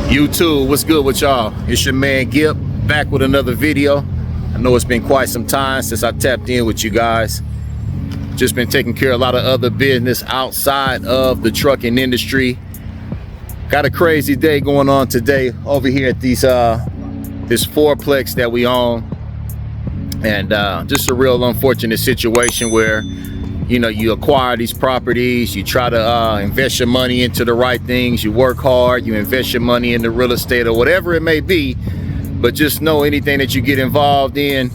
YouTube, what's good with y'all? It's your man Gip, back with another video. I know it's been quite some time since I tapped in with you guys. Just been taking care of a lot of other business outside of the trucking industry. Got a crazy day going on today over here at these this fourplex that we own, and just a real unfortunate situation where, you know, you acquire these properties, you try to invest your money into the right things, you work hard, you invest your money into real estate or whatever it may be, but just know anything that you get involved in,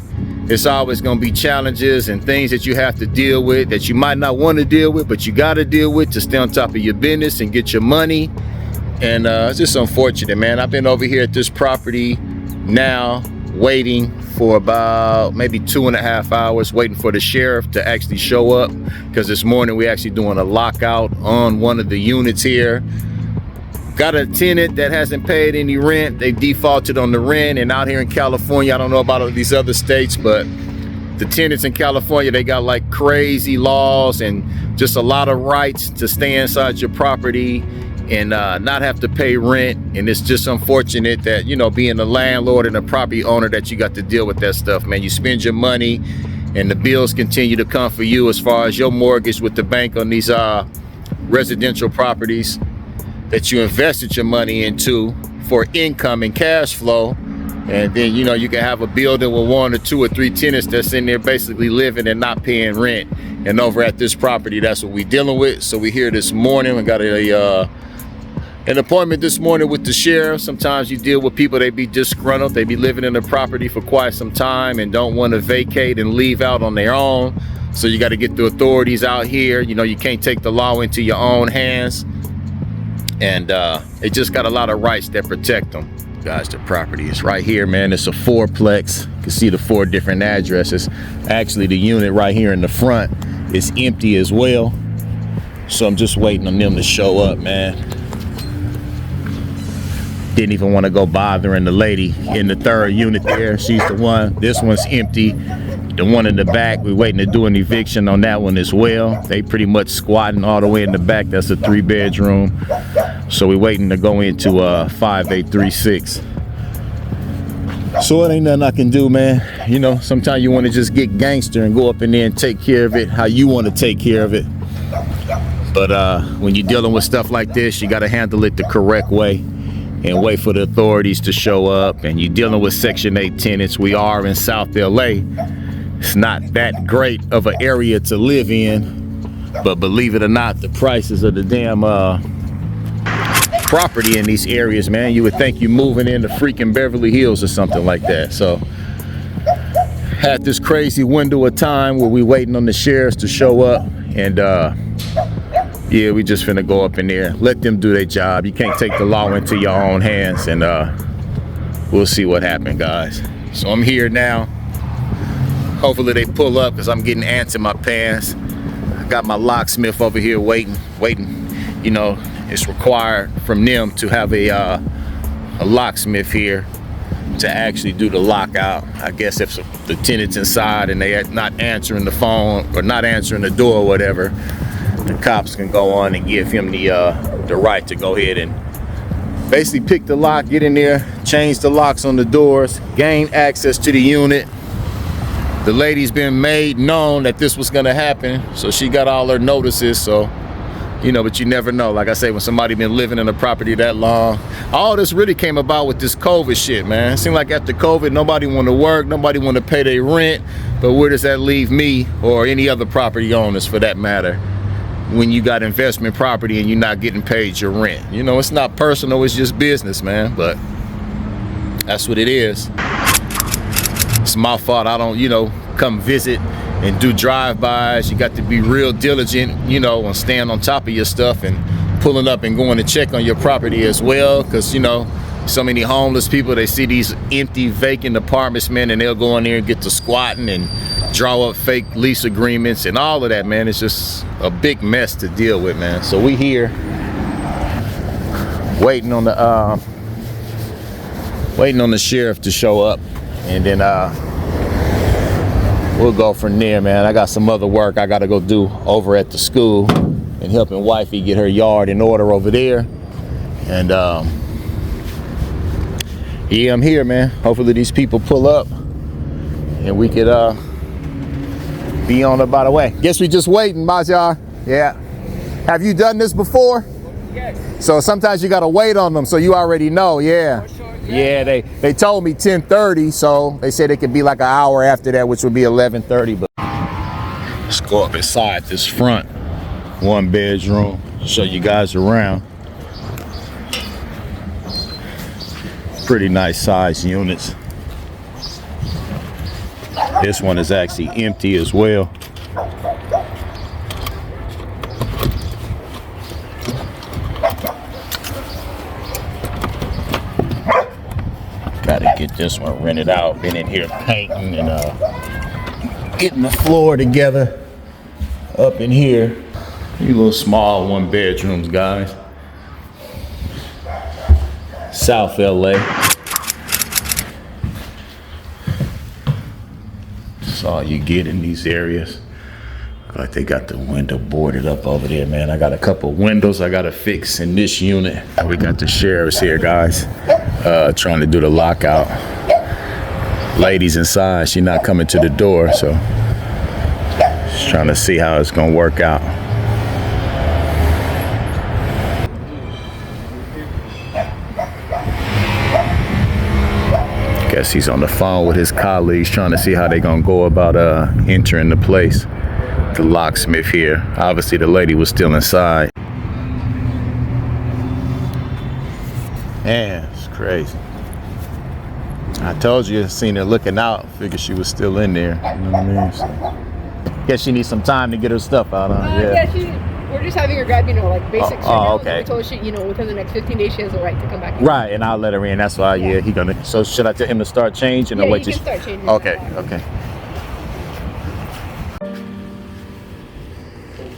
it's always going to be challenges and things that you have to deal with that you might not want to deal with, but you got to deal with to stay on top of your business and get your money. And it's just unfortunate, man. I've been over here at this property now waiting for about maybe 2.5 hours, waiting for the sheriff to actually show up, because this morning we actually doing a lockout on one of the units here. Got a tenant that hasn't paid any rent. They defaulted on the rent, and out here in California, I don't know about these other states, but the tenants in California, they got like crazy laws and just a lot of rights to stay inside your property and not have to pay rent. And it's just unfortunate that, you know, being a landlord and a property owner, that you got to deal with that stuff, man. You spend your money and the bills continue to come for you as far as your mortgage with the bank on these residential properties that you invested your money into for income and cash flow. And then, you know, you can have a building with 1 or 2 or 3 tenants that's in there basically living and not paying rent. And over at this property, that's what we're dealing with. So we're here this morning. We got an appointment this morning with the sheriff. Sometimes you deal with people, they be disgruntled, they be living in the property for quite some time and don't want to vacate and leave out on their own. So you got to get the authorities out here. You know, you can't take the law into your own hands. And they just got a lot of rights that protect them. Guys, the property is right here, man. It's a fourplex. You can see the 4 different addresses. Actually, the unit right here in the front is empty as well. So I'm just waiting on them to show up, man. Didn't even want to go bothering the lady in the 3rd unit there. She's the one. This one's empty. The one in the back, we're waiting to do an eviction on that one as well. They pretty much squatting all the way in the back. That's a 3-bedroom. So we're waiting to go into 5836. So it ain't nothing I can do, man. You know, sometimes you want to just get gangster and go up in there and take care of it how you want to take care of it. But when you're dealing with stuff like this, you got to handle it the correct way and wait for the authorities to show up. And you're dealing with Section 8 tenants. We are in South LA. It's not that great of an area to live in, but believe it or not, the prices of the damn property in these areas, man, you would think you're moving into freaking Beverly Hills or something like that. So had this crazy window of time where we waiting on the sheriffs to show up, and yeah, we just finna go up in there, let them do their job. You can't take the law into your own hands, and we'll see what happens, guys. So I'm here now. Hopefully they pull up, because I'm getting ants in my pants. I got my locksmith over here waiting. You know, it's required from them to have a locksmith here to actually do the lockout. I guess if the tenant's inside and they're not answering the phone or not answering the door or whatever, the cops can go on and give him the right to go ahead and basically pick the lock, get in there, change the locks on the doors, gain access to the unit. The lady's been made known that this was gonna happen, so she got all her notices. So, you know, but you never know. Like I say, when somebody been living in a property that long, all this really came about with this COVID shit, man. It seemed like after COVID, nobody want to work, nobody want to pay their rent. But where does that leave me or any other property owners, for that matter, when you got investment property and you're not getting paid your rent? You know, it's not personal, it's just business, man. But that's what it is. It's my fault I don't, you know, come visit and do drive-bys. You got to be real diligent, you know, and stand on top of your stuff and pulling up and going to check on your property as well. Because, you know, so many homeless people, they see these empty, vacant apartments, man, and they'll go in there and get to squatting and draw up fake lease agreements and all of that, man. It's just a big mess to deal with, man. So we here waiting on the sheriff to show up, and then we'll go from there, man. I got some other work I gotta go do over at the school and helping wifey get her yard in order over there. And Yeah, I'm here, man. Hopefully these people pull up and we could be on about the way. Guess we just waiting, Majar. Yeah. Have you done this before? Yes. So sometimes you gotta wait on them, so you already know. Yeah. Sure, Yeah, they told me 10:30, so they said it could be like an hour after that, which would be 11:30. But let's go up inside this front 1-bedroom, show you guys around. Pretty nice size units. This one is actually empty as well. Gotta get this one rented out. Been in here painting and getting the floor together up in here. These little small 1-bedrooms, guys. South LA. That's all you get in these areas. Like they got the window boarded up over there, man. I got a couple windows I gotta fix in this unit. We got the sheriffs here, guys, trying to do the lockout. Lady's inside, she's not coming to the door, so just trying to see how it's gonna work out. Guess he's on the phone with his colleagues trying to see how they gonna go about entering the place. The locksmith here. Obviously the lady was still inside. Man, it's crazy. I told you, I seen her looking out. Figured she was still in there. You know what I mean? So, guess she needs some time to get her stuff out. We're just having her grab, like basics. Okay. We told she, within the next 15 days she has the right to come back in. Right, and I'll let her in. That's why, yeah, he gonna. So should I tell him to start changing or wait? You can start changing. Okay.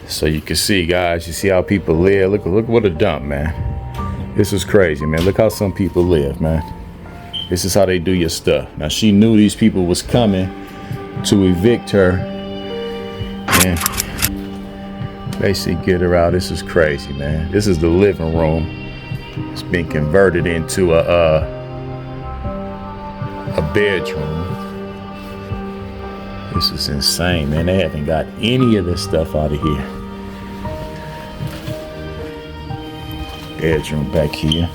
So you can see, guys. You see how people live. Look what a dump, man. This is crazy, man. Look how some people live, man. This is how they do your stuff. Now she knew these people was coming to evict her and basically get her out. This is crazy, man. This is the living room. It's been converted into a bedroom. This is insane, man. They haven't got any of this stuff out of here. Bedroom back here.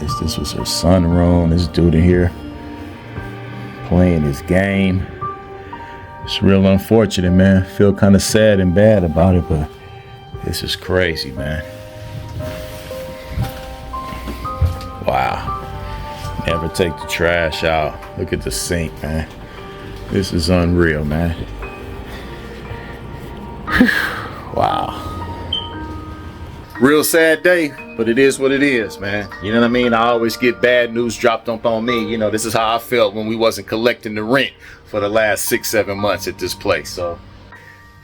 Guess this was her sunroom. This dude in here playing his game. It's real unfortunate, man. Feel kind of sad and bad about it, but this is crazy, man. Wow. Never take the trash out. Look at the sink, man. This is unreal, man. Wow. Real sad day, but it is what it is, man. You know what I mean? I always get bad news dropped up on me. This is how I felt when we wasn't collecting the rent for the last 6-7 months at this place. So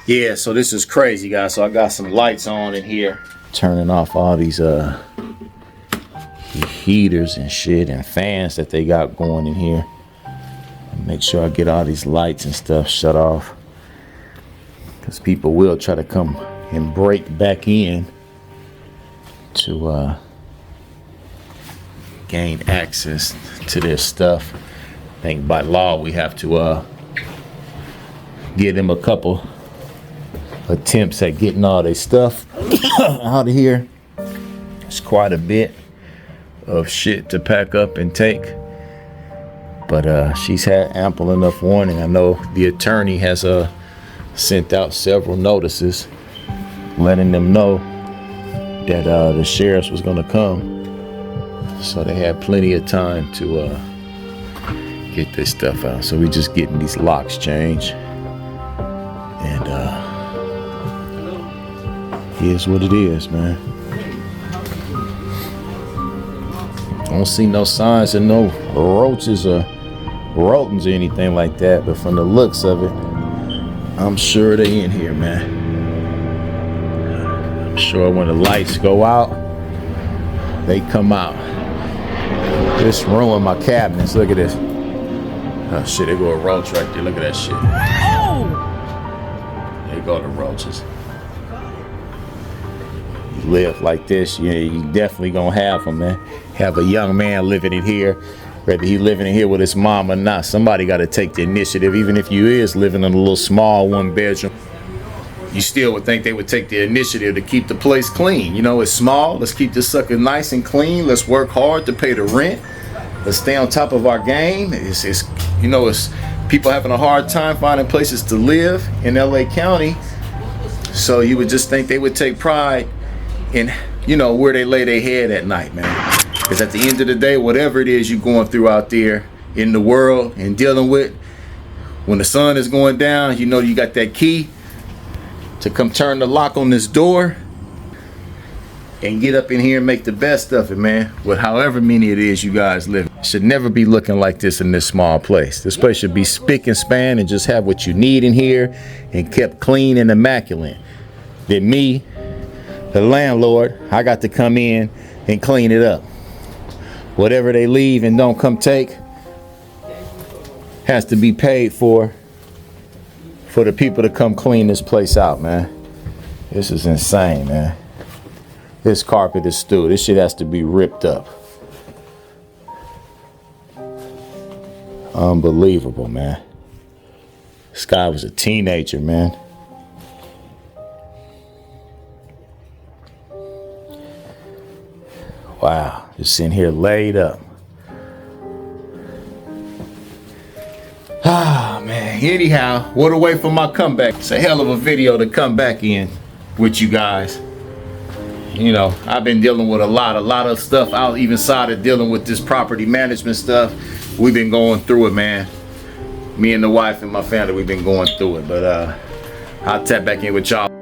yeah, so this is crazy, guys. So I got some lights on in here, turning off all these heaters and shit and fans that they got going in here. Make sure I get all these lights and stuff shut off, because people will try to come and break back in to gain access to their stuff. I think by law we have to give them a couple attempts at getting all their stuff out of here. It's quite a bit of shit to pack up and take, but she's had ample enough warning. I know the attorney has sent out several notices letting them know that the sheriffs was gonna come, so they had plenty of time to get this stuff out. So we just getting these locks changed, and here's what it is, man. I don't see no signs of no roaches or rodents or anything like that, but from the looks of it, I'm sure they in here, man. I'm sure when the lights go out, they come out. This ruined my cabinets. Look at this. Oh shit, there go a roach right there. Look at that shit. Oh! There go the roaches. You live like this, you definitely gonna have them, man. Have a young man living in here whether he living in here with his mom or not. Somebody got to take the initiative. Even if you is living in a little small 1-bedroom, you still would think they would take the initiative to keep the place clean. You know, it's small. Let's keep this sucker nice and clean. Let's work hard to pay the rent. Let's stay on top of our game. It's people having a hard time finding places to live in LA County. So you would just think they would take pride in, you know, where they lay their head at night, man. Because at the end of the day, whatever it is you're going through out there in the world and dealing with, when the sun is going down, you know you got that key to come turn the lock on this door and get up in here and make the best of it, man. With however many it is you guys live. It should never be looking like this in this small place. This place should be spick and span and just have what you need in here and kept clean and immaculate. Then me, the landlord, I got to come in and clean it up. Whatever they leave and don't come take has to be paid for the people to come clean this place out, man. This is insane, man. This carpet is stewed. This shit has to be ripped up. Unbelievable, man. This guy was a teenager, man. Wow, just sitting here laid up. Ah, man. Anyhow, what a way for my comeback. It's a hell of a video to come back in with you guys. You know, I've been dealing with a lot of stuff out even side of dealing with this property management stuff. We've been going through it, man. Me and the wife and my family, we've been going through it. But I'll tap back in with y'all.